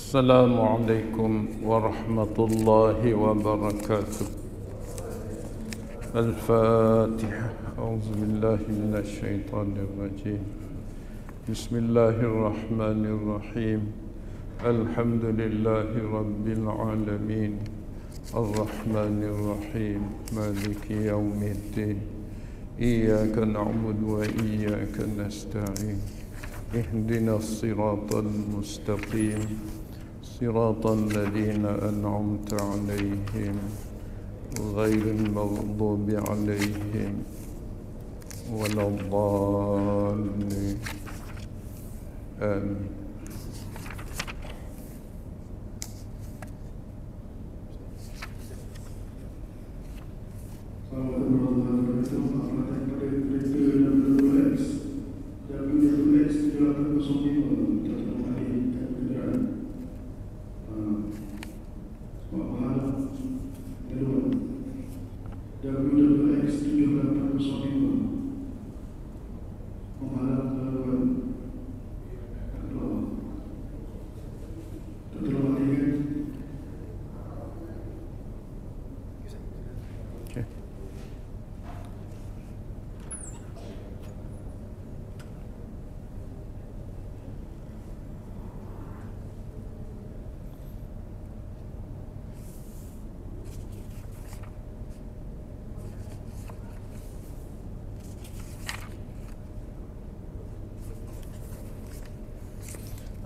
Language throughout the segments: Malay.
Assalamualaikum warahmatullahi wabarakatuh. Al-Fatihah. A'udzubillahi minasyaitonir rajim. Bismillahirrahmanirrahim. Alhamdulillahi rabbil alamin. Ar-Rahmanir Rahim. Maliki yaumiddin. Iyyaka na'budu wa iyyaka nasta'in. Ihdinas siratal mustaqim. صراط الذين أنعمت عليهم غير المغضوب عليهم ولا الضالين آمين.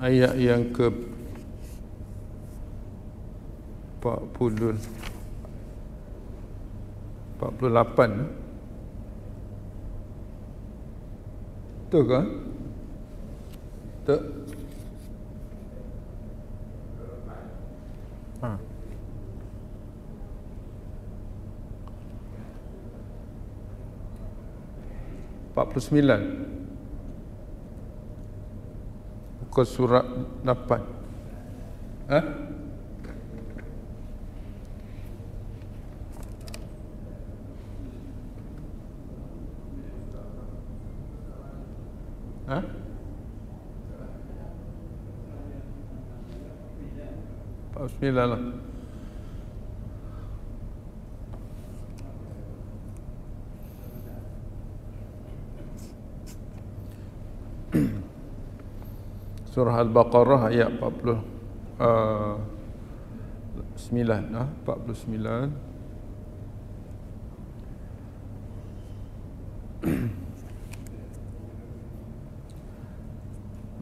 Ayat yang ke 48 betul ke? Tak. Ha. Muka surat 8. Ha? Ha? Bismillah lah. Surah Al-Baqarah ayat 49.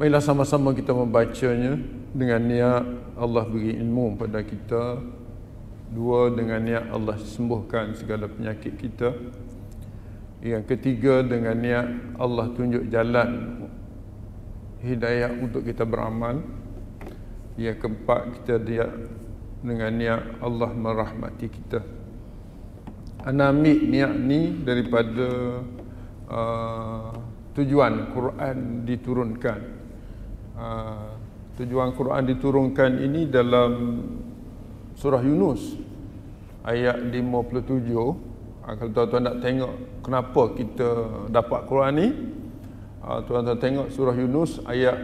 Baiklah, sama-sama kita membacanya dengan niat Allah beri ilmu pada kita. Dua, dengan niat Allah sembuhkan segala penyakit kita. Yang ketiga, dengan niat Allah tunjuk jalan hidayah untuk kita beramal. Yang keempat, kita dengan niat Allah merahmati kita. Ana ambil niat ni daripada tujuan Quran diturunkan. Tujuan Quran diturunkan ini dalam surah Yunus ayat 57. Kalau tuan-tuan nak tengok kenapa kita dapat Quran ni, tuan-tuan tengok surah Yunus ayat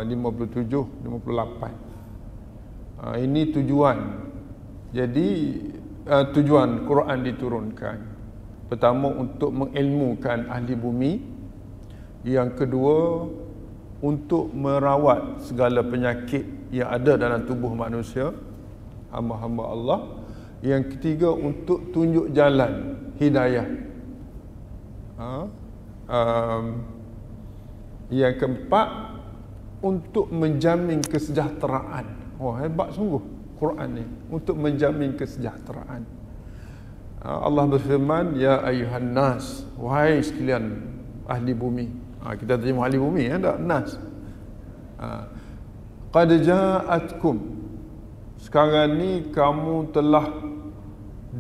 57-58. Ini tujuan. Jadi tujuan Quran diturunkan. Pertama, untuk mengilmukan ahli bumi. Yang kedua, untuk merawat segala penyakit yang ada dalam tubuh manusia, hamba-hamba Allah. Yang ketiga, untuk tunjuk jalan hidayah. Yang keempat, untuk menjamin kesejahteraan. Oh, hebat sungguh Quran ni, untuk menjamin kesejahteraan. Allah berfirman, ya ayuhan nas, wahai sekalian ahli bumi. Kita terjemah ahli bumi, tak nas. Qad ja'atkum, sekarang ni kamu telah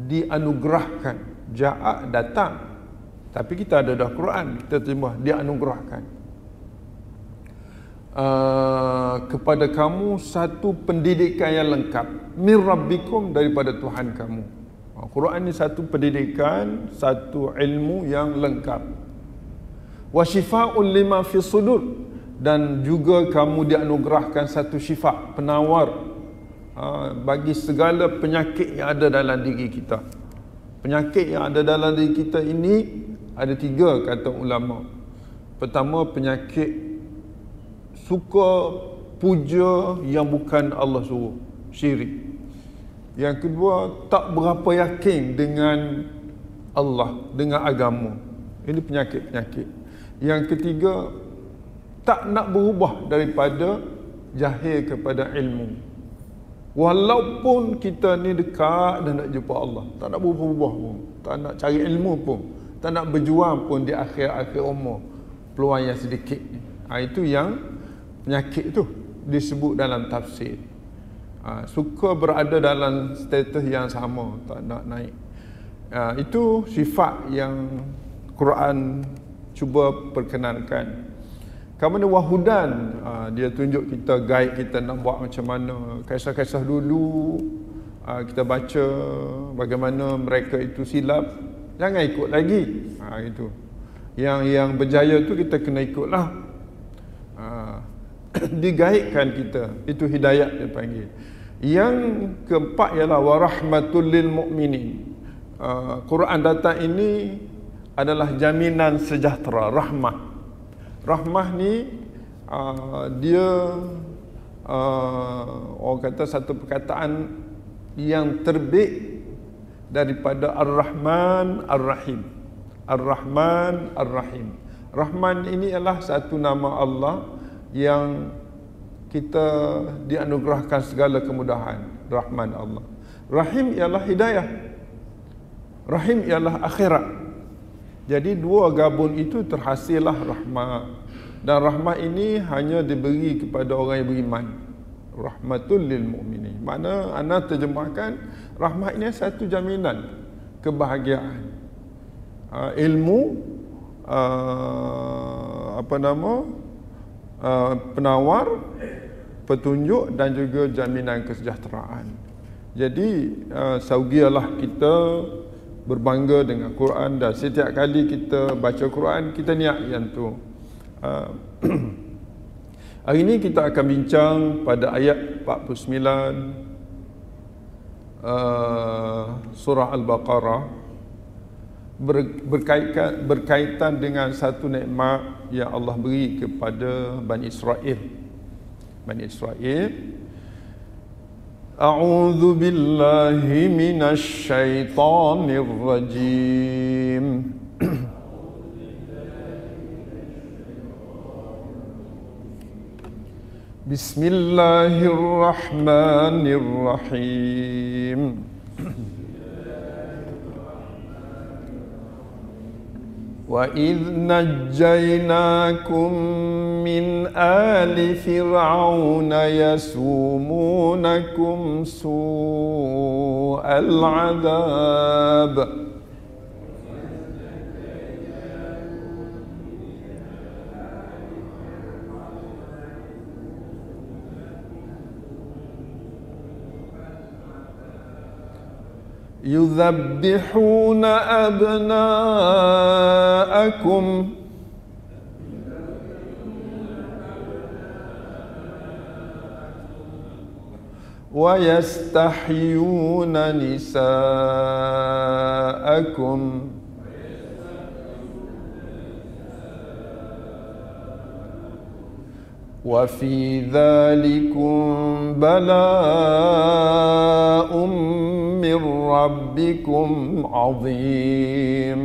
dianugerahkan. Ja'at, datang. Tapi kita ada dah Quran, kita terjemah dianugerahkan. Kepada kamu satu pendidikan yang lengkap, min rabbikum, daripada Tuhan kamu. Quran ni satu pendidikan, satu ilmu yang lengkap. Wa syifa'un lima fi sudur, dan juga kamu dianugerahkan satu syifa, penawar bagi segala penyakit yang ada dalam diri kita. Penyakit yang ada dalam diri kita ini ada 3 kata ulama. Pertama, penyakit suka puja yang bukan Allah suruh, syirik. Yang kedua, tak berapa yakin dengan Allah, dengan agama. Ini penyakit-penyakit. Yang ketiga, tak nak berubah daripada jahil kepada ilmu. Walaupun kita ni dekat dan nak jumpa Allah, tak nak berubah pun, tak nak cari ilmu pun, tak nak berjuang pun di akhir-akhir umur, peluang yang sedikit ni. Itu yang penyakit tu disebut dalam tafsir. Suka berada dalam status yang sama, tak nak naik. Itu sifat yang Quran cuba perkenalkan. Kemudian wahudan, dia tunjuk kita, guide kita nak buat macam mana. Kisah-kisah dulu kita baca bagaimana mereka itu silap, jangan ikut lagi. Itu yang berjaya tu kita kena ikutlah. Digaitkan kita, itu hidayat dia panggil. Yang keempat ialah warahmatul lil mu'minin. Quran datang ini adalah jaminan sejahtera, rahmah. Rahmah ni dia orang kata satu perkataan yang terbit daripada Ar-Rahman Ar-Rahim. Ar-Rahman Ar-Rahim. Rahman ini adalah satu nama Allah yang kita dianugerahkan segala kemudahan. Rahman Allah. Rahim ialah hidayah. Rahim ialah akhirat. Jadi dua gabung itu terhasillah rahmah. Dan rahmah ini hanya diberi kepada orang yang beriman. Rahmatul lil mu'minin. Mana ana terjemahkan rahmah ini satu jaminan kebahagiaan. Ilmu penawar, petunjuk dan juga jaminan kesejahteraan. Jadi saugialah kita berbangga dengan Quran, dan setiap kali kita baca Quran kita niat yang tu. Hari ini kita akan bincang pada ayat 49 surah Al-Baqarah, berkaitan dengan satu nikmat yang Allah beri kepada Bani Israel. Bani Israel. A'udzu billahi minasy syaithanir rajim. Bismillahirrahmanirrahim. وَإِذْ نَجَّيْنَاكُمْ مِنْ آلِ فِرْعَوْنَ يَسُومُونَكُمْ سُوءَ الْعَذَابِ يُذَبِّحُونَ أَبْنَاءَكُمْ وَيَسْتَحْيُونَ نِسَاءَكُمْ وَفِي ذَلِكُمْ بَلَاءٌ مِّن رَّبِّكُمْ عَظِيمٌ.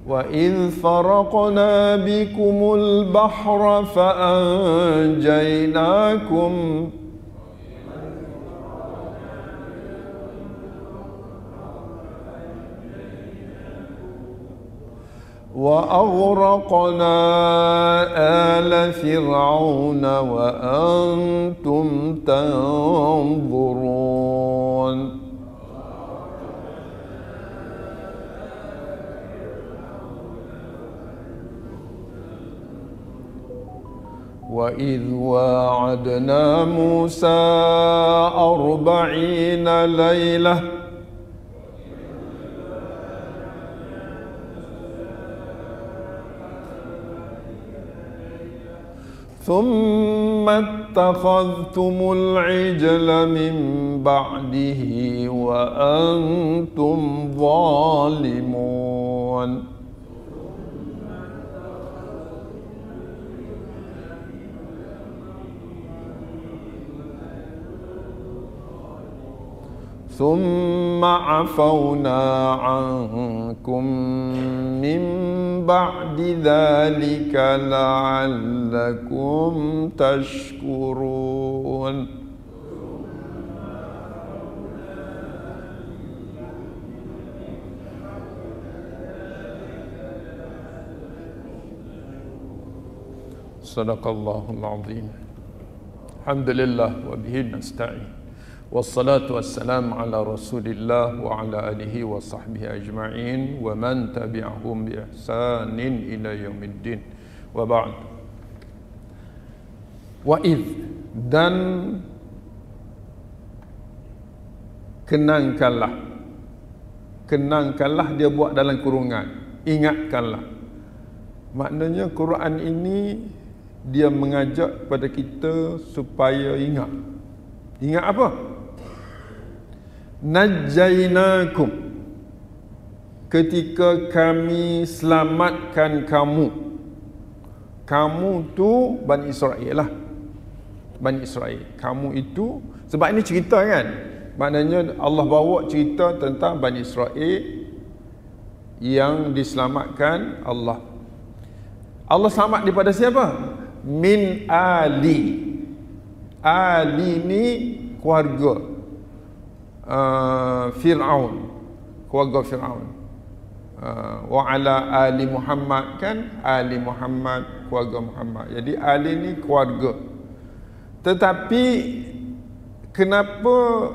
وَإِذْ فَرَقْنَا بِكُمُ الْبَحْرَ فَأَنْجَيْنَاكُمْ وَأَغْرَقْنَا آلَ فِرْعَوْنَ وَأَنْتُمْ تَنْظُرُونَ. وإذ واعدنا موسى 40 ليلة ثم اتخذتم العجل من بعده وأنتم ظالمون ثم عفونا عنكم من بعد ذلك لعلكم تشكرون. Sadaqallahul azim. Alhamdulillah wa bihi nasta'in. Wassalatu wassalamu ala Rasulillah wa ala alihi wa sahbihi ajma'in wa man tabi'ahum bi ihsanin ila yaumiddin. Wa ba'd. Wa idh, dan kenangkanlah dia buat dalam kurungan, ingatkanlah. Maknanya Quran ini dia mengajak kepada kita supaya ingat. Ingat apa? Najjainakum, ketika kami selamatkan kamu. Kamu tu Bani Israel lah. Bani Israel. Kamu itu, sebab ini cerita kan. Maknanya Allah bawa cerita tentang Bani Israel yang diselamatkan Allah. Allah selamat daripada siapa? Min Ali. Ali ni keluarga Fir'aun, keluarga Fir'aun. Wa ala Ali Muhammad, kan Ali Muhammad, keluarga Muhammad. Jadi Ali ni keluarga. Tetapi kenapa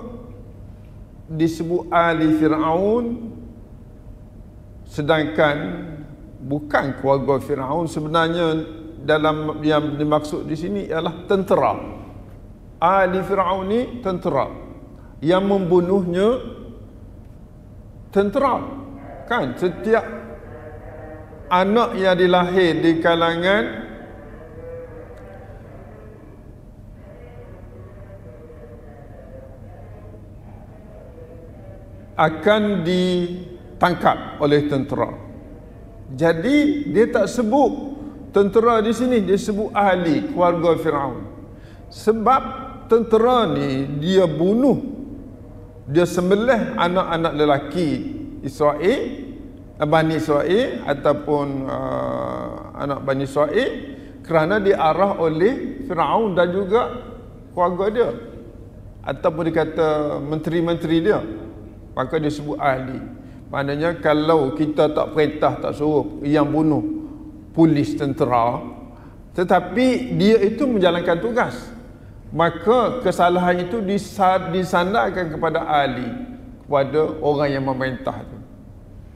disebut Ali Fir'aun sedangkan bukan keluarga Fir'aun? Sebenarnya dalam yang dimaksud di sini ialah tentera. Ali Fir'aun ni tentera. Yang membunuhnya tentera. Kan setiap anak yang dilahir di kalangan akan ditangkap oleh tentera. Jadi dia tak sebut tentera di sini, dia sebut ahli keluarga Fir'aun. Sebab tentera ni dia bunuh, dia sembelih anak-anak lelaki Israel, Bani Israel ataupun anak Bani Israel kerana diarah oleh Fir'aun dan juga keluarga dia ataupun dikata menteri-menteri dia, maka dia sebut ahli. Maknanya kalau kita tak perintah, tak suruh yang bunuh polis, tentera, tetapi dia itu menjalankan tugas, maka kesalahan itu disandarkan kepada ahli, kepada orang yang memerintah tu.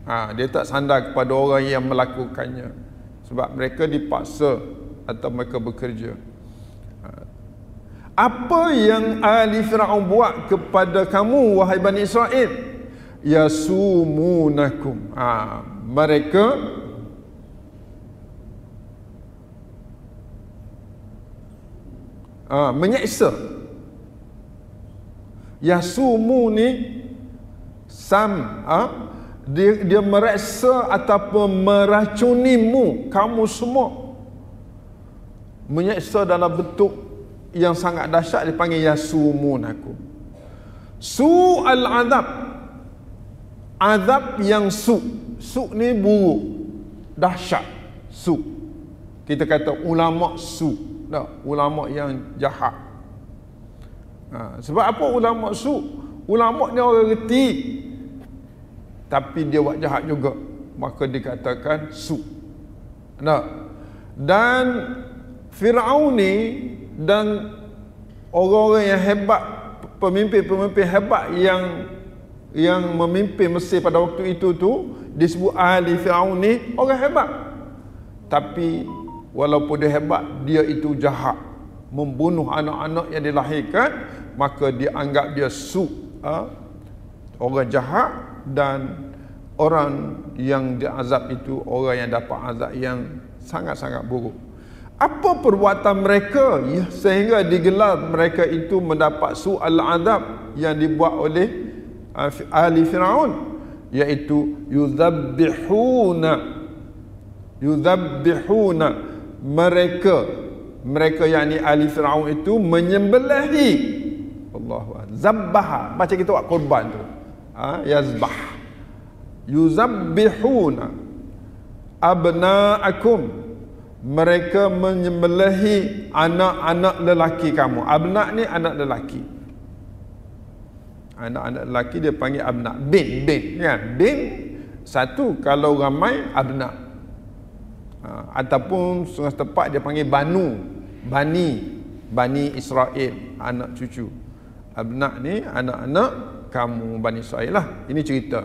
Dia tak sandar kepada orang yang melakukannya, sebab mereka dipaksa atau mereka bekerja. Apa yang ahli Fir'aun buat kepada kamu, wahai Bani Israel? Yasumunakum. Mereka menyeksa. Yasumu ni dia mereksa ataupun meracunimu, kamu semua. Menyeksa dalam bentuk yang sangat dahsyat dipanggil yasumunakum. Su'al azab, azab yang su ni buruk, dahsyat. Su, kita kata ulama su, tak, ulama yang jahat. Sebab apa ulama su? Ulama ni orang reti, tapi dia buat jahat juga, maka dikatakan su. Nah, dan Fir'aun ni dan orang-orang yang hebat, pemimpin-pemimpin hebat yang memimpin Mesir pada waktu itu tu disebut ahli Fir'aun ni orang hebat, tapi walaupun dia hebat, dia itu jahat, membunuh anak-anak yang dilahirkan, maka dianggap dia orang jahat, dan orang yang diazab itu orang yang dapat azab yang sangat-sangat buruk. Apa perbuatan mereka sehingga digelar mereka itu mendapat su'al azab yang dibuat oleh ahli Firaun, iaitu yuzabbihuna, mereka yakni ahli Firaun itu menyembelihi. Allahu akbar. Zabbaha, macam kita buat korban tu, yazbah. Yuzabbihuna abna'akum, mereka menyembelihi anak-anak lelaki kamu. Abna' ni anak lelaki. Anak-anak lelaki dia panggil abna'. Bin kan? Bin satu, kalau ramai abna'. Ataupun setengah tepat dia panggil Bani Israel, anak cucu. Abna' ni anak-anak kamu, Bani Israel lah. Ini cerita.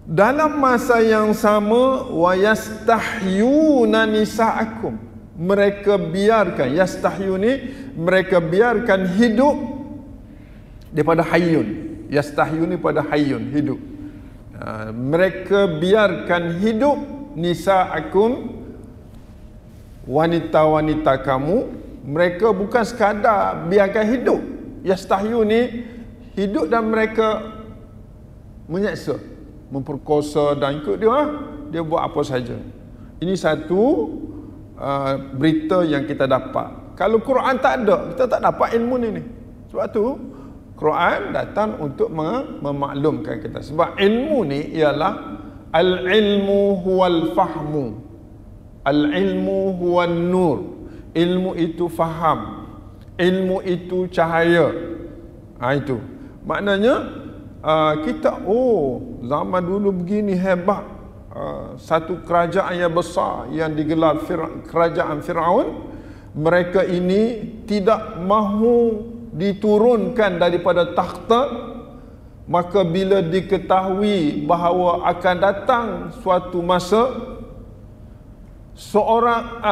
Dalam masa yang sama, wa yastahyuna nisa'akum, mereka biarkan, yastahyu ni mereka biarkan hidup daripada hayyun. Yastahyu ni pada hayyun, hidup. Mereka biarkan hidup nisa'akum, wanita-wanita kamu. Mereka bukan sekadar biarkan hidup. Yastahyu ni hidup dan mereka menyeksa, memperkosa dan ikut dia buat apa saja. Ini satu berita yang kita dapat. Kalau Quran tak ada, kita tak dapat ilmu ni. Sebab tu Quran datang untuk memaklumkan kita. Sebab ilmu ni ialah al-ilmu huwal fahmu, al-ilmu huwan nur. Ilmu itu faham, ilmu itu cahaya. Itu maknanya kita zaman dulu begini hebat, satu kerajaan yang besar yang digelar kerajaan Firaun, mereka ini tidak mahu diturunkan daripada takhta. Maka bila diketahui bahawa akan datang suatu masa seorang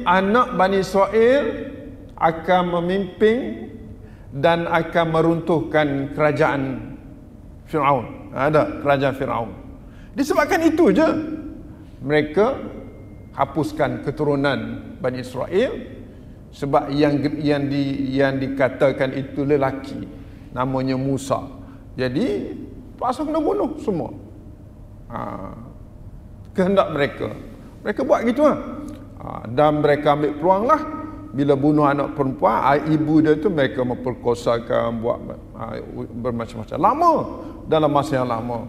anak Bani Israel akan memimpin dan akan meruntuhkan kerajaan Firaun. Ada kerajaan Firaun. Disebabkan itu je mereka hapuskan keturunan Bani Israel, sebab yang dikatakan itu lelaki, namanya Musa. Jadi pasal kena bunuh semua. Kehendak mereka buat gitu dan mereka ambil peluang lah. Bila bunuh anak perempuan, ibu dia tu mereka memperkosakan, buat bermacam-macam. Lama, dalam masa yang lama.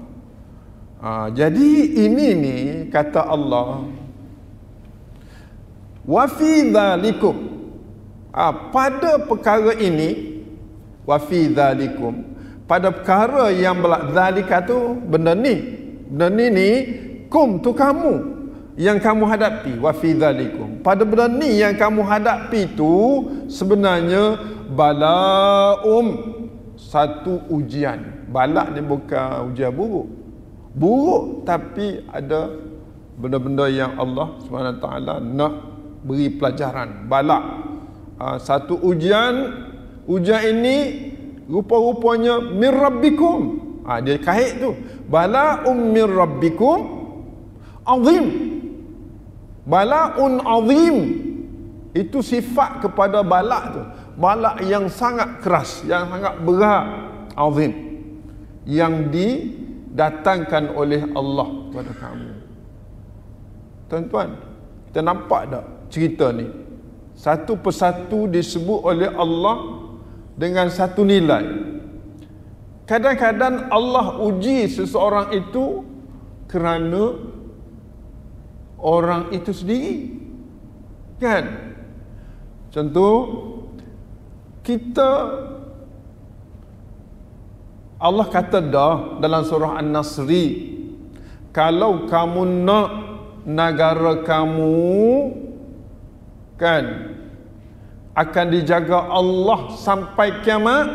Jadi ini ni kata Allah, wa fi dzalikum, pada perkara ini, wa fi dzalikum, pada perkara yang zalika tu benda ni kum tu kamu yang kamu hadapi. Wa fi dzalikum, pada benda ni yang kamu hadapi tu sebenarnya balaum, satu ujian. Balak ni bukan ujian buruk, tapi ada benda-benda yang Allah SWT nak beri pelajaran. Balak, satu ujian ini rupa-rupanya min rabbikum. Dia kait tu, bala'um min rabbikum azim. Bala'un azim itu sifat kepada balak tu, balak yang sangat keras, yang sangat berat, azim, yang didatangkan oleh Allah kepada kamu. Tuan-tuan, kita nampak tak cerita ni? Satu persatu disebut oleh Allah dengan satu nilai. Kadang-kadang Allah uji seseorang itu kerana orang itu sendiri, kan? Contoh, Allah kata dah dalam surah An-Nasri, kalau kamu nak negara kamu, kan, akan dijaga Allah sampai kiamat,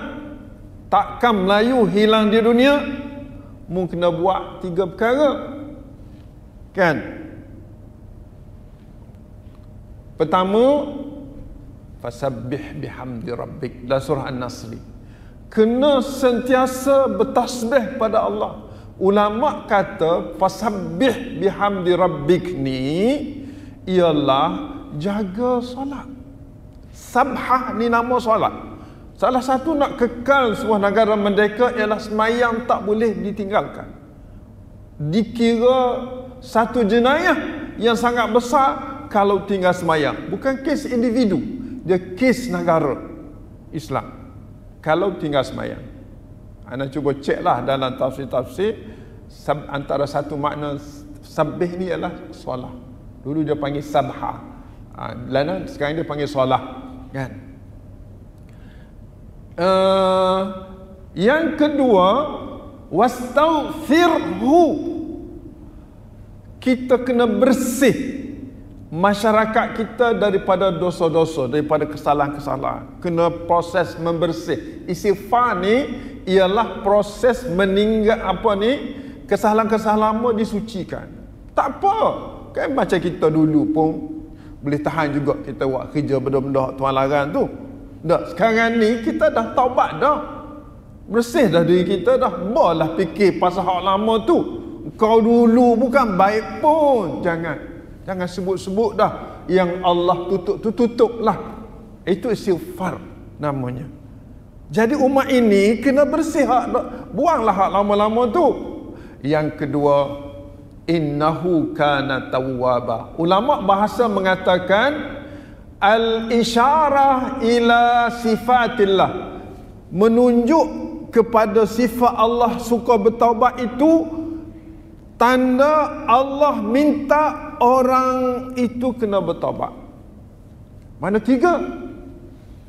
takkan Melayu hilang di dunia, mu kena buat 3 perkara, kan? Pertama, fasabbih bihamdi rabbik, dalam surah An-Nasr. Kena sentiasa bertasbih pada Allah. Ulama kata fasabbih bihamdi rabbik ni ialah jaga solat. Sabhah ni nama solat. Salah satu nak kekal sebuah negara merdeka ialah semayang tak boleh ditinggalkan. Dikira satu jenayah yang sangat besar kalau tinggal semayang. Bukan kes individu, dia kes negara Islam kalau tinggal semayang. Anda cuba ceklah dalam tafsir-tafsir, antara satu makna sabbih ni ialah solat. Dulu dia panggil sabha, sekarang dia panggil solat, kan? Yang kedua, wastaghfirhu, kita kena bersih masyarakat kita daripada dosa-dosa, daripada kesalahan-kesalahan. Kena proses membersih. Istighfar ni ialah proses meninggal kesalahan-kesalahan lama disucikan. Tak apa, kan macam kita dulu pun boleh tahan juga kita buat kerja benda-benda Tuhan larang tu. Dah, sekarang ni kita dah taubat dah. Bersih dah diri kita dah. Balah fikir pasal hak lama tu. Kau dulu bukan baik pun. Jangan sebut-sebut dah. Yang Allah tutup lah. Itu istighfar namanya. Jadi umat ini kena bersih hak, buanglah hak lama-lama tu. Yang kedua, innahu kana tawwaba. Ulama bahasa mengatakan al-isyarah ila sifatillah, menunjuk kepada sifat Allah suka bertaubat itu tanda Allah minta orang itu kena bertaubat. Mana tiga?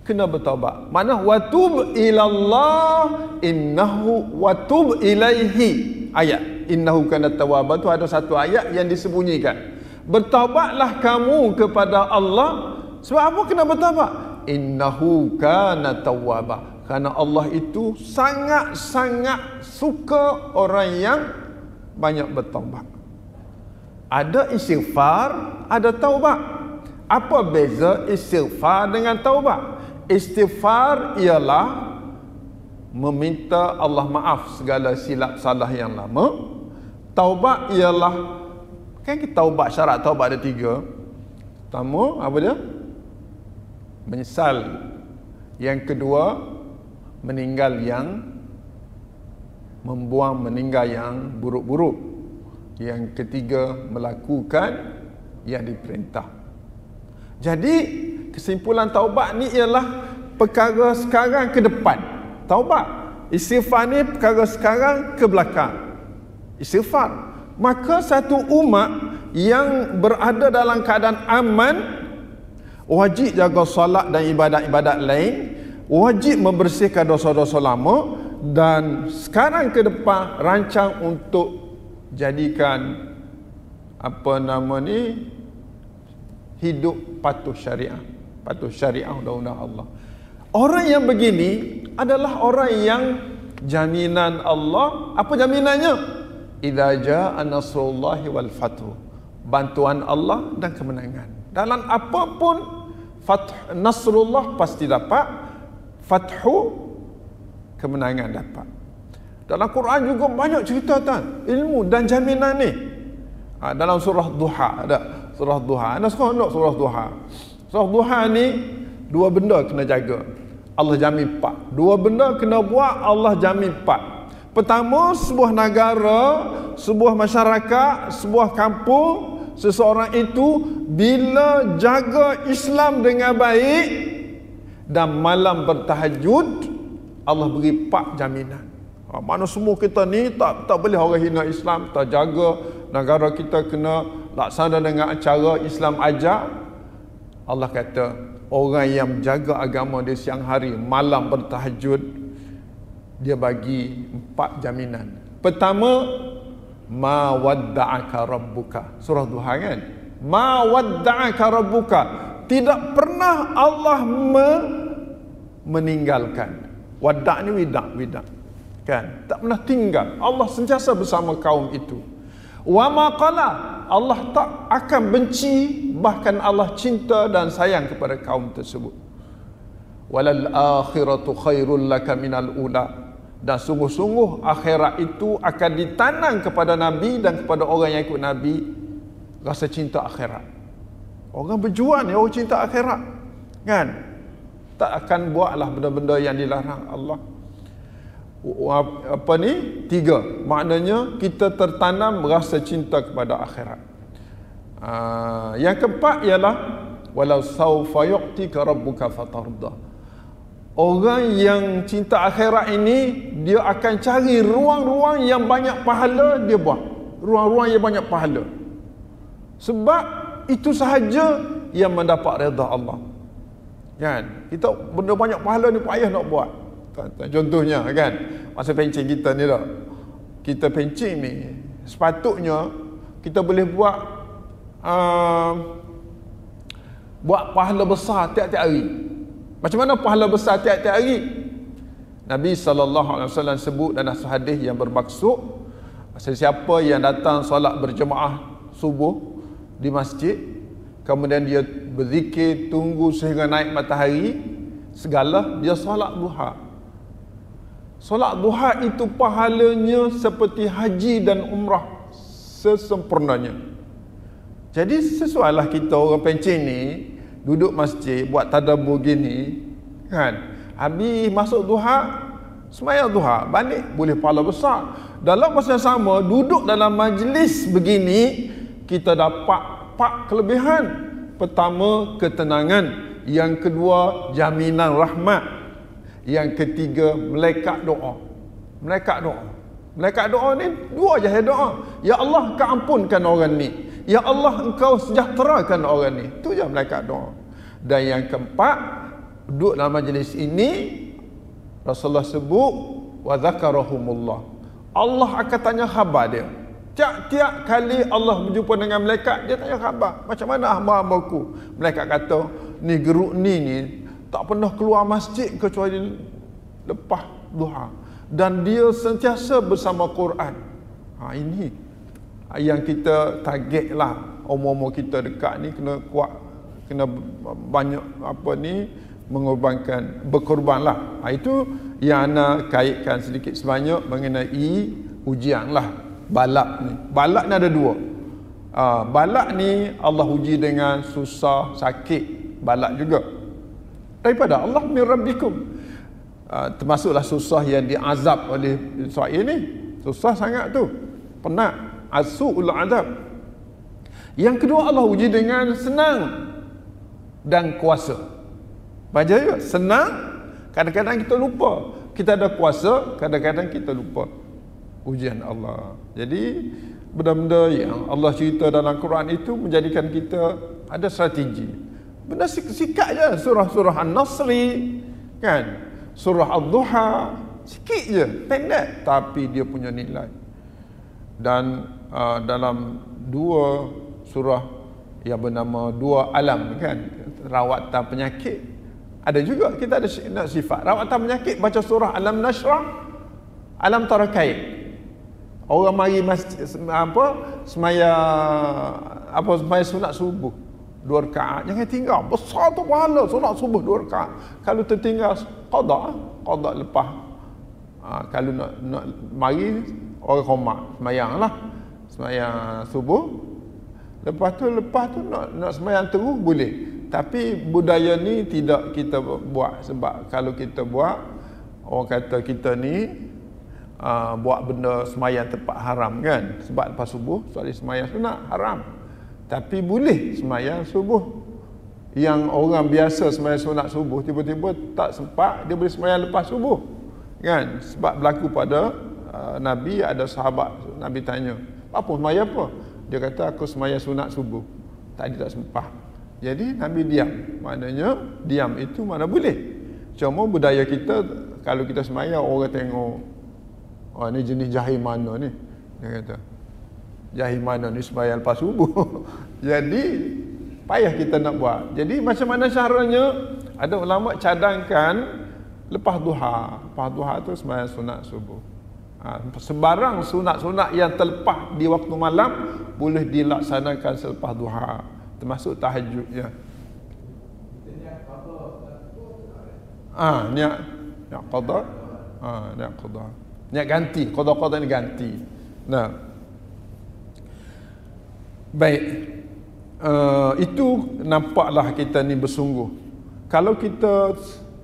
Kena bertaubat. Mana watub ilallah innahu watub ilaihi. Ayat innahu kana tawwaba tu ada satu ayat yang disembunyikan. Bertaubatlah kamu kepada Allah. Sebab apa kena bertaubat? Innahu kana tawwaba. Kerana Allah itu sangat-sangat suka orang yang banyak bertaubat. Ada istighfar, ada taubat. Apa beza istighfar dengan taubat? Istighfar ialah meminta Allah maaf segala silap salah yang lama. Taubat ialah, kan kita taubat, syarat taubat ada 3. Pertama, apa dia? Menyesal. Yang kedua, meninggal meninggal yang buruk-buruk. Yang ketiga, melakukan yang diperintah. Jadi kesimpulan taubat ni ialah perkara sekarang ke depan. Taubat, istighfar ni perkara sekarang ke belakang. Istighfar. Maka satu umat yang berada dalam keadaan aman wajib jaga solat dan ibadat-ibadat lain, wajib membersihkan dosa-dosa lama, dan sekarang ke depan rancang untuk jadikan hidup patuh syariah undang-undang Allah. Orang yang begini adalah orang yang jaminan Allah. Apa jaminannya? Idza jaa nasrullahi wal fathu, bantuan Allah dan kemenangan. Dalam apapun nasrullah pasti dapat, fathu kemenangan dapat. Dalam Quran juga banyak cerita tentang ilmu dan jaminan ni. Dalam surah Duha ada. Surah Duha. Anda seronok surah Duha. Surah Duha ni 2 benda kena jaga. Allah jamin 4. 2 benda kena buat, Allah jamin 4. Pertama, sebuah negara, sebuah masyarakat, sebuah kampung, seseorang itu bila jaga Islam dengan baik dan malam bertahajud, Allah beri 4 jaminan. Mana semua kita ni tak boleh orang hina Islam, kita jaga negara kita kena laksana dengan cara Islam ajar. Allah kata orang yang jaga agama dia siang hari, malam bertahajud, dia bagi 4 jaminan. Pertama, ma wadda'aka rabbuka. Surah Duha kan? Ma wadda'aka rabbuka. Tidak pernah Allah meninggalkan. Wadda' ni widak. Kan? Tak pernah tinggal. Allah sentiasa bersama kaum itu. Wa ma qala, Allah tak akan benci, bahkan Allah cinta dan sayang kepada kaum tersebut. Walal akhiratu khairul laka minal ula. Dan sungguh-sungguh akhirat itu akan ditanam kepada Nabi dan kepada orang yang ikut Nabi rasa cinta akhirat. Orang berjuang ni, orang cinta akhirat, kan? Tak akan buatlah benda-benda yang dilarang Allah. Apa ni? 3. Maknanya kita tertanam rasa cinta kepada akhirat. Yang keempat ialah walau sawfa yu'tika rabbuka fatarda. Orang yang cinta akhirat ini, dia akan cari ruang-ruang yang banyak pahala dia buat. Ruang-ruang yang banyak pahala. Sebab itu sahaja yang mendapat redha Allah. Kan? Kita benda banyak pahala ni payah nak buat. Contohnya kan, masa pencing kita ni dah. Kita pencing ni, sepatutnya kita boleh buat pahala besar tiap-tiap hari. Macam mana pahala besar tiap-tiap hari? Nabi SAW sebut dalam hadis yang bermaksud, sesiapa yang datang solat berjemaah subuh di masjid, kemudian dia berzikir tunggu sehingga naik matahari, segala dia solat duha. Solat duha itu pahalanya seperti haji dan umrah sesempurnanya. Jadi sesuailah kita orang pencing ni duduk masjid buat tadabbur gini, kan? Habis masuk duha, sembahyang duha, balik boleh pahala besar. Dalam masa yang sama duduk dalam majlis begini, kita dapat 4 kelebihan. Pertama, ketenangan. Yang kedua, jaminan rahmat. Yang ketiga, malaikat doa. Malaikat doa. Malaikat doa ni 2 je doa. Ya Allah, Kau ampunkan orang ni. Ya Allah, Engkau sejahterakan orang ni. Itu je malaikat doa. Dan yang keempat, duduk dalam majlis ini, Rasulullah sebut wa zakarahumullah. Allah akan tanya khabar dia. Tiap-tiap kali Allah berjumpa dengan malaikat, dia tanya khabar. Macam mana hamba-hambaku? Malaikat kata, ni geruk ni tak pernah keluar masjid kecuali lepas duha. Dan dia sentiasa bersama Quran. Ini yang kita target lah. Umur-umur kita dekat ni kena kuat, kena banyak berkorban lah. Itu yang ana kaitkan sedikit sebanyak mengenai ujian lah. Balak ni. Balak ni ada 2. Balak ni Allah uji dengan susah, sakit. Balak juga daripada Allah min rabbikum. Termasuklah susah yang diazab oleh Israel ni. Susah sangat tu. Penat. As-su'ul azab. Yang kedua, Allah uji dengan senang dan kuasa. Baca juga, senang, kadang-kadang kita lupa. Kita ada kuasa, kadang-kadang kita lupa. Ujian Allah. Jadi benda-benda yang Allah cerita dalam Quran itu menjadikan kita ada strategi. Benda sikit je, surah-surah An-Nasri, kan? Surah Ad-Duha, sikit je, pendek, tapi dia punya nilai. Dan dalam 2 surah yang bernama 2 alam, kan, rawatan penyakit, ada juga kita ada sifat rawatan penyakit. Baca surah Alam Nashrah, Alam Tarakain. Orang mari masjid, semaya sunat subuh 2 rakaat, jangan tinggal, besar tu pahala sunat subuh 2 rakaat. Kalau tertinggal qada lepas. Kalau nak mari orang khomak sembahyang lah, sembahyang subuh, lepas tu nak sembahyang terus boleh. Tapi budaya ni tidak kita buat. Sebab kalau kita buat, orang kata kita ni buat benda sembahyang tempat haram, kan? Sebab lepas subuh soal sembahyang sunat haram. Tapi boleh sembahyang subuh. Yang orang biasa sembahyang sunat subuh, tiba-tiba tak sempat, dia boleh sembahyang lepas subuh, kan? Sebab berlaku pada Nabi, ada sahabat Nabi tanya, apa sembahyang apa? Dia kata, aku sembahyang sunat subuh, tadi tak sempat. Jadi Nabi diam. Maknanya diam itu mana boleh. Cuma budaya kita, kalau kita sembahyang, orang tengok, ni jenis jahil mana ni, dia kata, jahil mana ni sembahyang lepas subuh. Jadi payah kita nak buat. Jadi macam mana caranya? Ada ulama cadangkan lepas duha. Lepas duha tu sembahyang sunat subuh. Sebarang sunat-sunat yang terlepas di waktu malam boleh dilaksanakan selepas duha, termasuk tahajud ya. Niat qada. Niat qada. Niat ganti, qada ni ganti. Nah. Baik. Itu nampaklah kita ni bersungguh. Kalau kita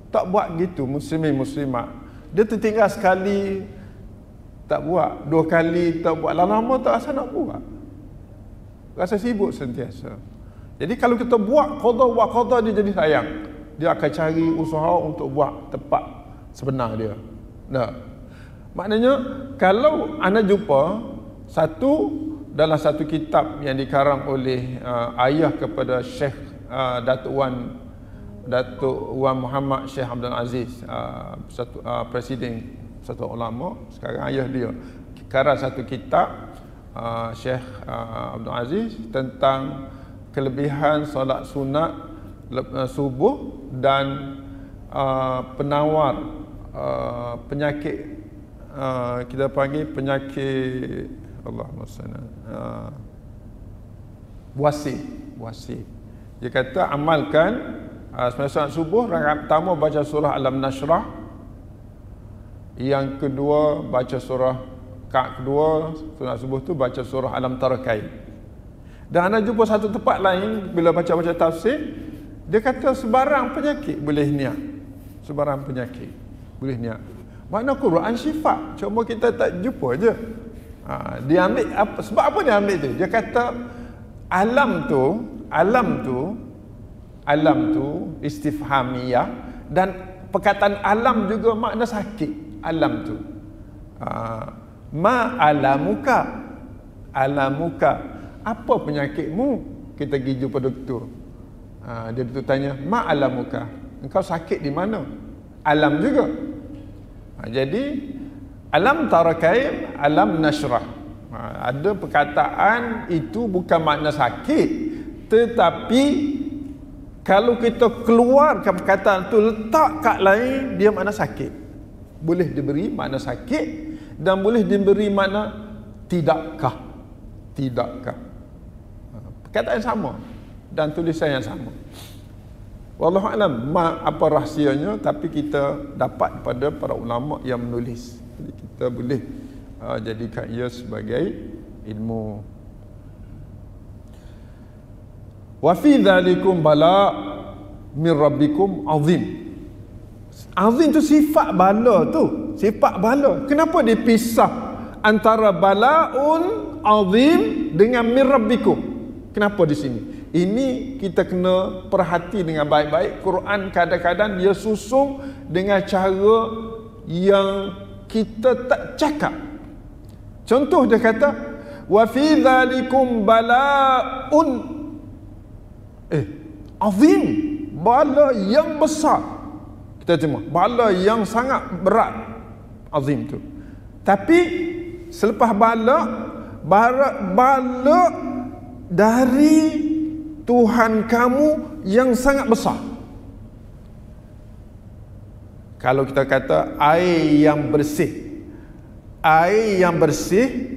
tak buat gitu, muslimin muslimat, dia tertinggal sekali tak buat, 2 kali tak buat, lama-lama tak rasa nak buat, rasa sibuk sentiasa. Jadi kalau kita buat qada, dia jadi sayang, dia akan cari usaha untuk buat tepat sebenar dia. Nah, maknanya kalau anda jumpa dalam satu kitab yang dikarang oleh ayah kepada Syekh Datuk Wan Muhammad Syekh Abdul Aziz, presiden satu ulama, sekarang ayah dia, karang satu kitab Syekh Abdul Aziz tentang kelebihan solat sunat subuh dan penawar penyakit, kita panggil penyakit Allahumma salli buasi. Dia kata amalkan sembahyang solat subuh, rakaat pertama baca surah Alam Nashrah, yang kedua baca surah kedua sunat subuh tu baca surah Alam Tarakain. Dan anda jumpa satu tempat lain bila baca-baca tafsir, dia kata sebarang penyakit boleh niat. Sebarang penyakit boleh niat. Makna Quran sifat, cuma kita tak jumpa je. Dia ambil apa, sebab apa dia ambil tu? Dia kata alam tu istifhamiyah, dan perkataan alam juga makna sakit. Alam tu ma alamuka, apa penyakitmu? Kita pergi jumpa doktor, dia doktor tanya ma alamuka, engkau sakit di mana? Alam juga. Jadi alam tarakain, alam nashrah, ada perkataan itu bukan makna sakit, tetapi kalau kita keluarkan perkataan tu letak kat lain, dia makna sakit. Boleh diberi makna sakit dan boleh diberi makna tidakkah. Perkataan sama dan tulisan yang sama. Wallahu alam apa rahsianya, tapi kita dapat pada para ulama yang menulis. Jadi kita boleh jadikan ia sebagai ilmu. Wa fi dzalikum bala min rabbikum azim. Azim tu sifat bala tu, sifat bala. Kenapa dipisah antara balaun azim dengan min rabbikum? Kenapa di sini? Ini kita kena perhati dengan baik-baik. Quran kadang-kadang dia susun dengan cara yang kita tak cakap. Contoh dia kata wa fi dzalikum balaun azim, bala yang besar. Kita terima bala yang sangat berat, azim tu. Tapi selepas bala dari Tuhan kamu yang sangat besar. Kalau kita kata air yang bersih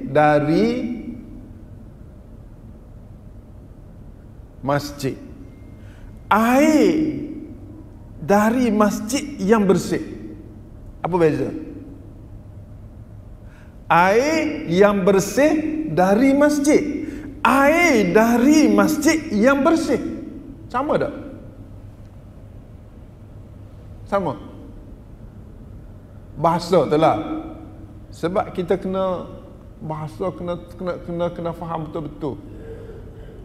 dari masjid, air dari masjid yang bersih, apa beza? Air yang bersih dari masjid, air dari masjid yang bersih, sama tak? Sama. Bahasa tu lah. Sebab kita kena bahasa, kena faham betul-betul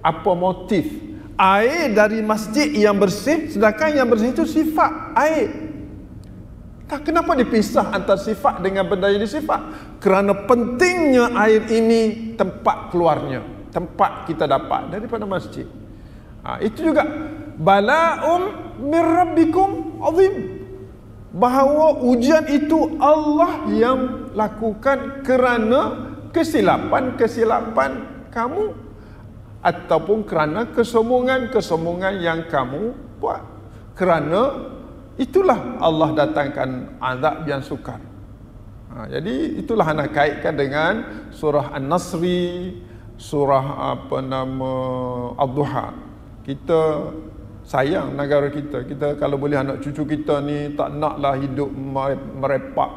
apa motif. Air dari masjid yang bersih, sedangkan yang bersih itu sifat air. Tak, kenapa dipisah antara sifat dengan benda yang disifat? Kerana pentingnya air ini tempat keluarnya, tempat kita dapat daripada masjid. Itu juga bala'um min rabbikum azim, bahawa ujian itu Allah yang lakukan kerana kesilapan kamu, ataupun kerana kesombongan yang kamu buat. Kerana itulah Allah datangkan azab yang sukar. Jadi itulah nak kaitkan dengan surah An-Nasri, surah Ad-Duha. Kita sayang negara kita. Kita kalau boleh anak cucu kita ni tak naklah hidup merepak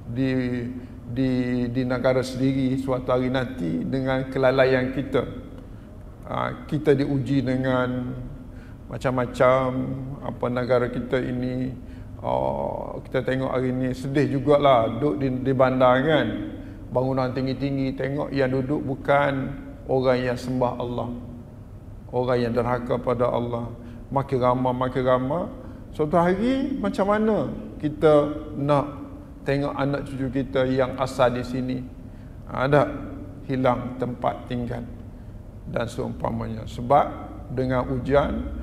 di negara sendiri suatu hari nanti dengan kelalaian kita. Kita diuji dengan macam-macam negara kita ini. Kita tengok hari ni sedih jugalah duduk di bandar kan, bangunan tinggi-tinggi, tengok yang duduk bukan orang yang sembah Allah, orang yang derhaka pada Allah. Makin ramai. Suatu hari macam mana kita nak tengok anak cucu kita yang asal di sini ada hilang tempat tinggal dan seumpamanya. Sebab dengan ujian,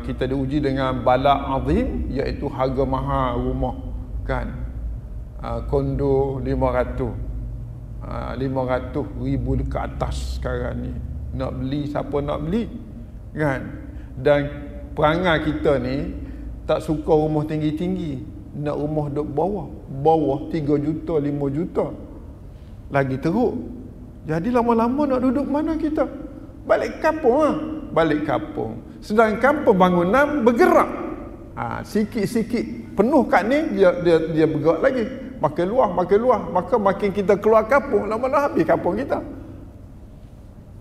kita diuji dengan bala azim, iaitu harga mahal rumah kan, kondo 500 ribu ke atas sekarang ni. Nak beli, siapa nak beli kan? Dan perangai kita ni tak suka rumah tinggi-tinggi, nak rumah duduk bawah 3 juta 5 juta lagi teruk. Jadi lama-lama nak duduk mana kita? Balik kampung balik kampung. Sedangkan pembangunan bergerak. Sikit-sikit penuh kat ni, dia bergerak lagi. Makin luas. Maka makin kita keluar kampung, lama-lama habis kampung kita.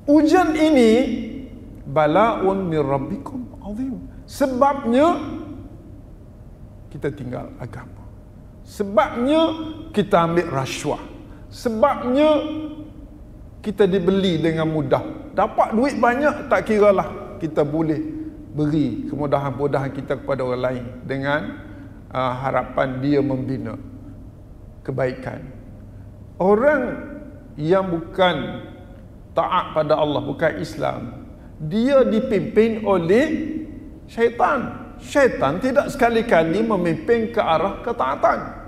Ujian ini bala'un min rabbikum azim. Sebabnya kita tinggal agama. Sebabnya kita ambil rasuah. Sebabnya kita dibeli dengan mudah. Dapat duit banyak, tak kiralah kita boleh beri kemudahan-kemudahan kita kepada orang lain dengan harapan dia membina kebaikan. Orang yang bukan taat pada Allah, bukan Islam, dia dipimpin oleh syaitan. Syaitan tidak sekali-kali memimpin ke arah ketaatan.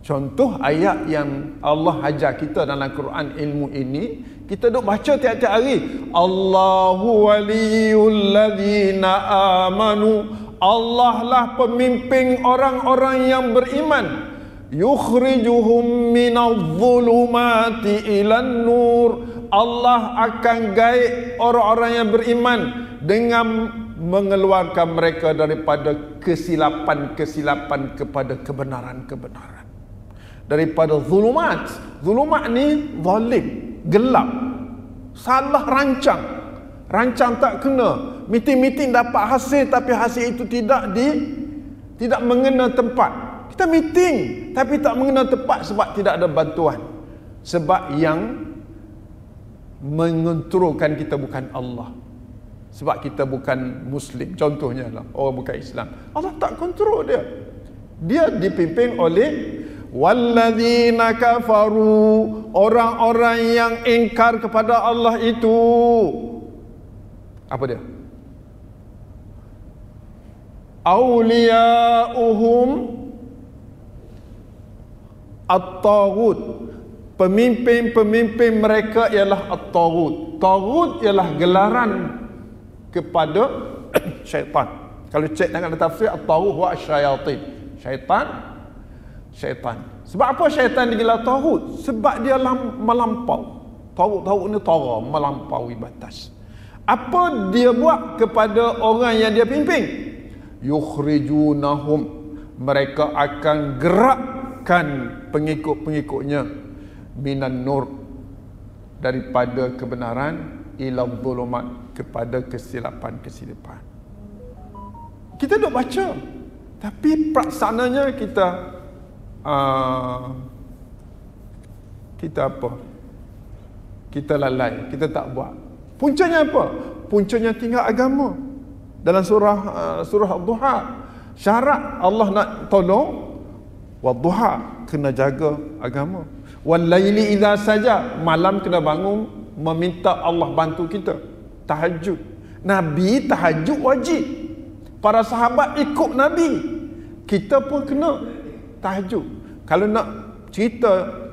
Contoh ayat yang Allah ajar kita dalam Quran ilmu ini, kita duk baca tiap-tiap hari. Allahu waliyul ladzina amanu. Allah lah pemimpin orang-orang yang beriman. Yukhrijuhum minadh-dhulumati ilan nur. Allah akan gaib orang-orang yang beriman dengan mengeluarkan mereka daripada kesilapan-kesilapan kepada kebenaran-kebenaran. Daripada zulumat. Zulumat ni zalim, gelap, salah rancang tak kena. Meeting dapat hasil, tapi hasil itu tidak mengena tempat. Kita meeting tapi tak mengena tempat sebab tidak ada bantuan. Sebab yang mengontrolkan kita bukan Allah. Sebab kita bukan Muslim. Contohnya lah, orang bukan Islam, Allah tak kontrol dia. Dia dipimpin oleh walladzina kafaru, orang-orang yang ingkar kepada Allah itu. Apa dia? Auliyauhum at-taghut. Pemimpin-pemimpin mereka ialah at-taghut. Taghut ialah gelaran kepada syaitan. Kalau cek dengan tafsir, at-taghut wa asyayatin. Syaitan. Sebab apa syaitan digelar taghut? Sebab dia melampau. Taghut ni tara, melampaui batas. Apa dia buat kepada orang yang dia pimpin? Yukhrijunahum, mereka akan gerakkan pengikut-pengikutnya minan nur, daripada kebenaran, ila dhulumat, kepada kesilapan-kesilapan. Kita duk baca, tapi pelaksananya kita apa? Kita lalai, kita tak buat. Puncanya apa? Puncanya tinggal agama. Dalam surah Ad-Duha, syarat Allah nak tolong Wadduha, kena jaga agama. Wal-laili idza saja, malam kena bangun meminta Allah bantu kita. Tahajud. Nabi tahajud wajib. Para sahabat ikut Nabi. Kita pun kena tahajud. Kalau nak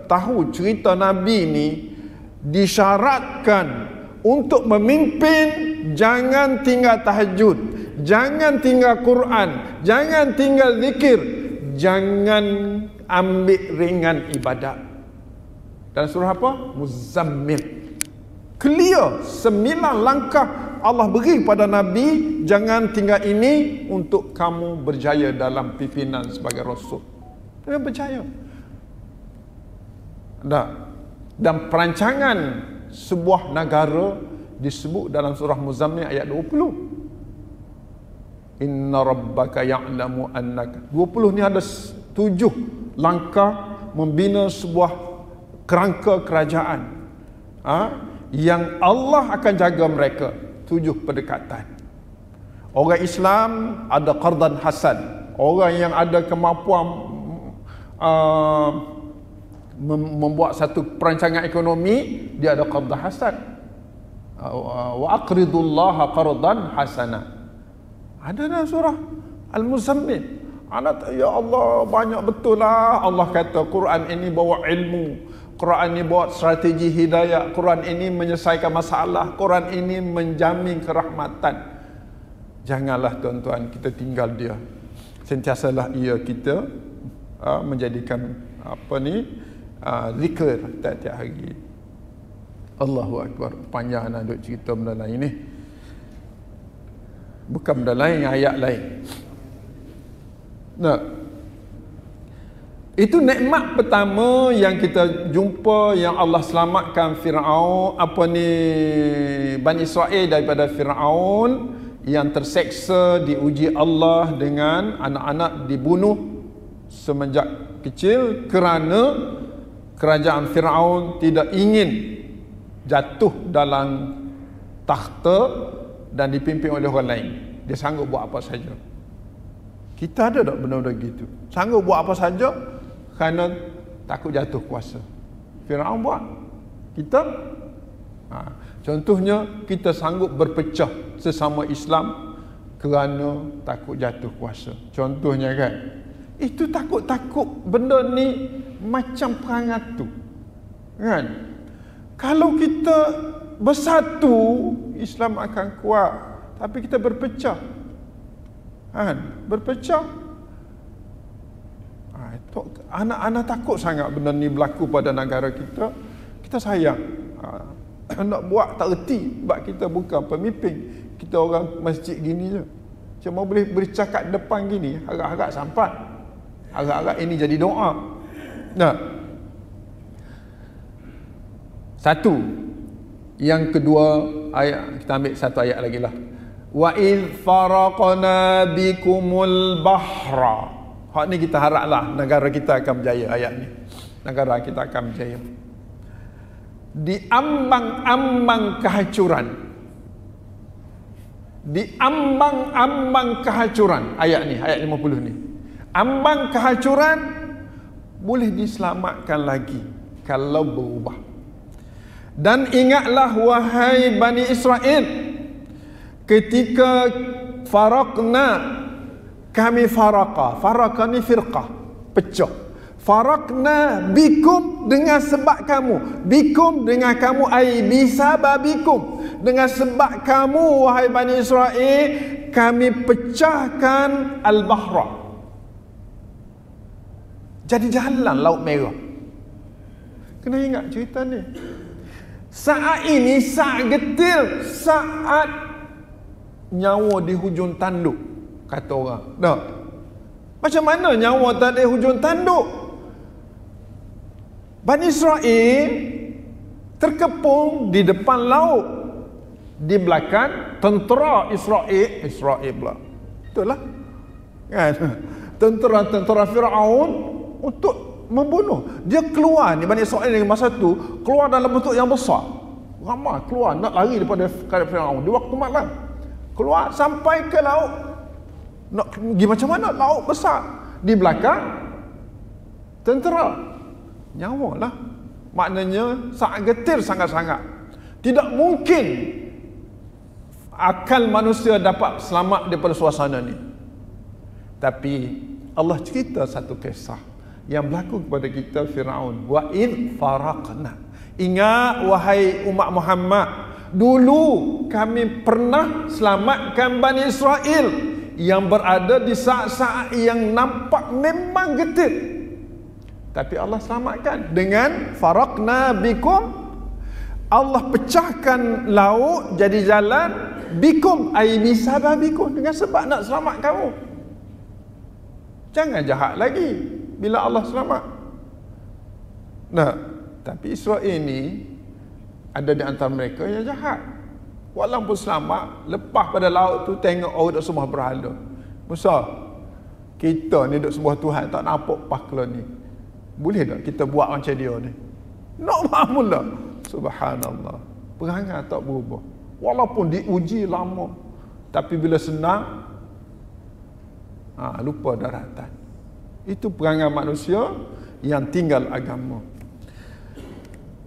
tahu cerita Nabi ni, disyaratkan untuk memimpin, jangan tinggal tahajud, jangan tinggal Quran, jangan tinggal zikir, jangan ambil ringan ibadat. Dan surah apa? Muzammil. Clear 9 langkah Allah beri pada Nabi, jangan tinggal ini untuk kamu berjaya dalam pimpinan sebagai Rasul. Dia berjaya. Dan perancangan sebuah negara disebut dalam surah Muzammil ayat 20. Inna rabbaka ya'lamu annaka. 20 ni ada 7 langkah membina sebuah kerangka kerajaan yang Allah akan jaga mereka. 7 pendekatan. Orang Islam ada qardan hasan. Orang yang ada kemampuan membuat satu perancangan ekonomi, dia ada qardan hasan. Wa aqridullaha qardan hasana. Ada dalam surah Al-Muzammil. Ya Allah, banyak betul lah. Allah kata Quran ini bawa ilmu, Quran ini bawa strategi hidayah, Quran ini menyelesaikan masalah, Quran ini menjamin kerahmatan. Janganlah tuan-tuan kita tinggal dia. Sentiasalah ia kita menjadikan zikir tiap-tiap hari. Allahu Akbar. Panjang nak duk cerita benda lain ni. Bukan benda lain, ayat lain. Nah, itu nikmat pertama yang kita jumpa, yang Allah selamatkan Firaun, Bani Israel daripada Firaun yang terseksa, diuji Allah dengan anak-anak dibunuh semenjak kecil kerana kerajaan Firaun tidak ingin jatuh dalam takhta dan dipimpin oleh orang lain. Dia sanggup buat apa saja. Kita ada tak benda-benda gitu? Sanggup buat apa saja kerana takut jatuh kuasa. Firaun buat. Kita contohnya, kita sanggup berpecah sesama Islam kerana takut jatuh kuasa. Contohnya kan, itu takut-takut benda ni macam perang atu. Kan? Kalau kita bersatu, Islam akan kuat. Tapi kita berpecah. Berpecah. Anak-anak takut sangat benda ni berlaku pada negara kita. Kita sayang. Nak buat tak erti sebab kita bukan pemimpin. Kita orang masjid gini je. Cuma boleh bercakap depan gini, harap-harap sampai. Harap-harap ini jadi doa. Nah. Satu. Yang kedua, ayat kita ambil satu ayat lagi lah. Wa idh faraqna bikumul bahra. Hak ni kita haraplah negara kita akan berjaya ayat ni. Negara kita akan berjaya. Di ambang-ambang kehancuran. Di ambang-ambang kehancuran. Ayat ni, ayat 50 ni. Ambang kehancuran boleh diselamatkan lagi kalau berubah. Dan ingatlah wahai Bani Israel, ketika faraqna, kami faraqah ni firqah, pecah. Faraqna bikum, dengan sebab kamu. Bikum dengan kamu, ai bisababikum, dengan sebab kamu wahai Bani Israel, kami pecahkan al-bahra. Jadi jalan Laut Merah. Kena ingat cerita ni. Saat ini, saat getil, saat nyawa di hujung tanduk, kata orang. Dah. Macam mana nyawa tak di hujung tanduk? Bani Israel terkepung di depan laut, di belakang tentera Israel pula. Betul lah. Kan? Tentera Firaun untuk membunuh. Dia keluar ni, Bani Israel ni masa tu keluar dalam bentuk yang besar. Ramai keluar nak lari daripada Firaun di waktu malam. Keluar sampai ke laut. Nak pergi macam mana? Laut besar. Di belakang tentera. Nyawa lah. Maknanya sangat getir sangat-sangat. Tidak mungkin akal manusia dapat selamat daripada suasana ni. Tapi Allah cerita satu kisah yang berlaku kepada kita Firaun. Wa id faraqna. Ingat wahai umat Muhammad, dulu kami pernah selamatkan Bani Israel yang berada di saat-saat yang nampak memang getir. Tapi Allah selamatkan dengan faraqna bikum. Allah pecahkan laut jadi jalan bikum ay bisababikum, dengan sebab nak selamat kamu. Jangan jahat lagi bila Allah selamat. Nah, tapi Israel ni ada di antara mereka yang jahat. Walaupun selamat, lepas pada laut tu tengok orang duk sembah berhala. Musa, kita ni duk sembah Tuhan, tak nampak pakla ni. Boleh tak kita buat macam dia ni? Nak buat mula. Subhanallah. Perangai tak berubah. Walaupun diuji lama, tapi bila senang, lupa daratan. Itu perangai manusia yang tinggal agama.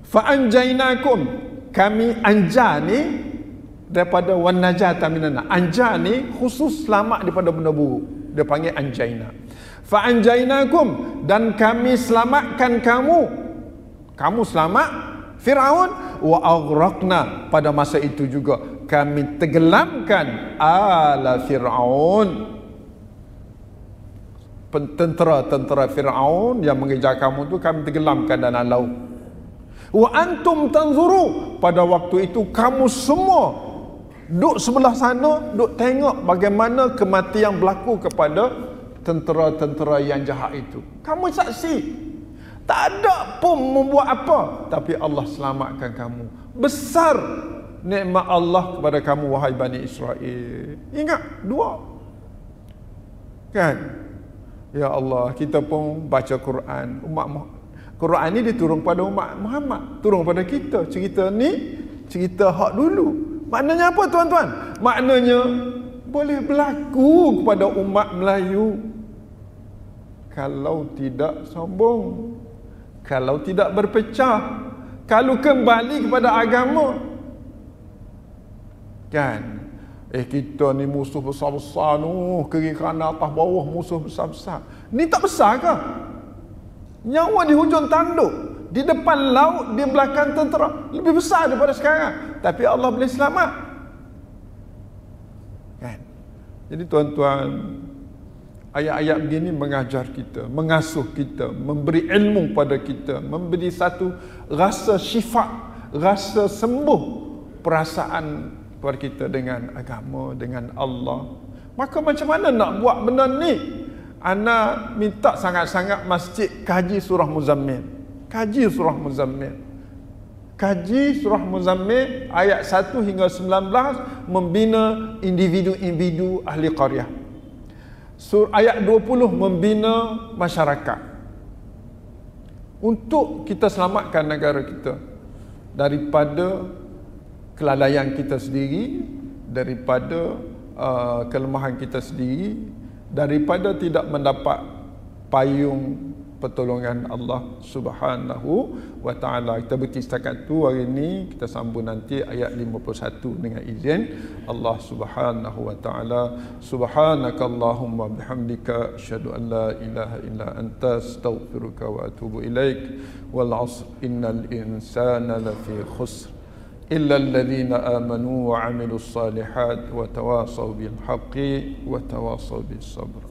Fa'anjainakum, kami anja ni daripada wan najata minan. Anja ni khusus selamat daripada benda buruk. Dia panggil anjaina. Fa'anjainakum, dan kami selamatkan kamu. Kamu selamat Firaun, wa aghraqna, pada masa itu juga kami tenggelamkan ala Firaun. Tentera-tentera Firaun yang mengejar kamu tu kami tenggelamkan dalam laut. Wa antum tanzuru, pada waktu itu kamu semua duk sebelah sana, duk tengok bagaimana kematian berlaku kepada tentera-tentera yang jahat itu. Kamu saksi. Tak ada pun membuat apa, tapi Allah selamatkan kamu. Besar nikmat Allah kepada kamu, wahai Bani Israel. Ingat dua. Kan? Ya Allah, kita pun baca Quran. Quran ni diturun pada umat Muhammad, turun pada kita. Cerita ni cerita hak dulu. Maknanya apa tuan-tuan? Maknanya boleh berlaku kepada umat Melayu kalau tidak sombong, kalau tidak berpecah, kalau kembali kepada agama. Kan? Kita ni musuh besar-besar tu, kiri kanan atas bawah musuh besar-besar. Ni tak besar ke? Nyawa di hujung tanduk, di depan laut, di belakang tentera, lebih besar daripada sekarang. Tapi Allah boleh selamat. Kan? Jadi tuan-tuan, ayat-ayat begini mengajar kita, mengasuh kita, memberi ilmu pada kita, memberi satu rasa syifa, rasa sembuh perasaan kepada kita dengan agama, dengan Allah. Maka macam mana nak buat benda ni? Ana minta sangat-sangat masjid kaji surah Muzammil. Kaji surah Muzammil. Kaji surah Muzammil ayat 1 hingga 19 membina individu-individu ahli qaryah. Ayat 20 membina masyarakat. Untuk kita selamatkan negara kita daripada kelalaian kita sendiri, daripada kelemahan kita sendiri, daripada tidak mendapat payung pertolongan Allah Subhanahu wa taala. Kita berhenti setakat tu hari ini, kita sambung nanti ayat 51 dengan izin Allah Subhanahu wa taala. Subhanakallahumma bihamdika asyhadu an la ilaha illa anta astaghfiruka wa atubu ilaik. Wal 'asr innal insana lafi khusr إلا الذين آمنوا وعملوا الصالحات وتواصوا بالحق وتواصوا بالصبر.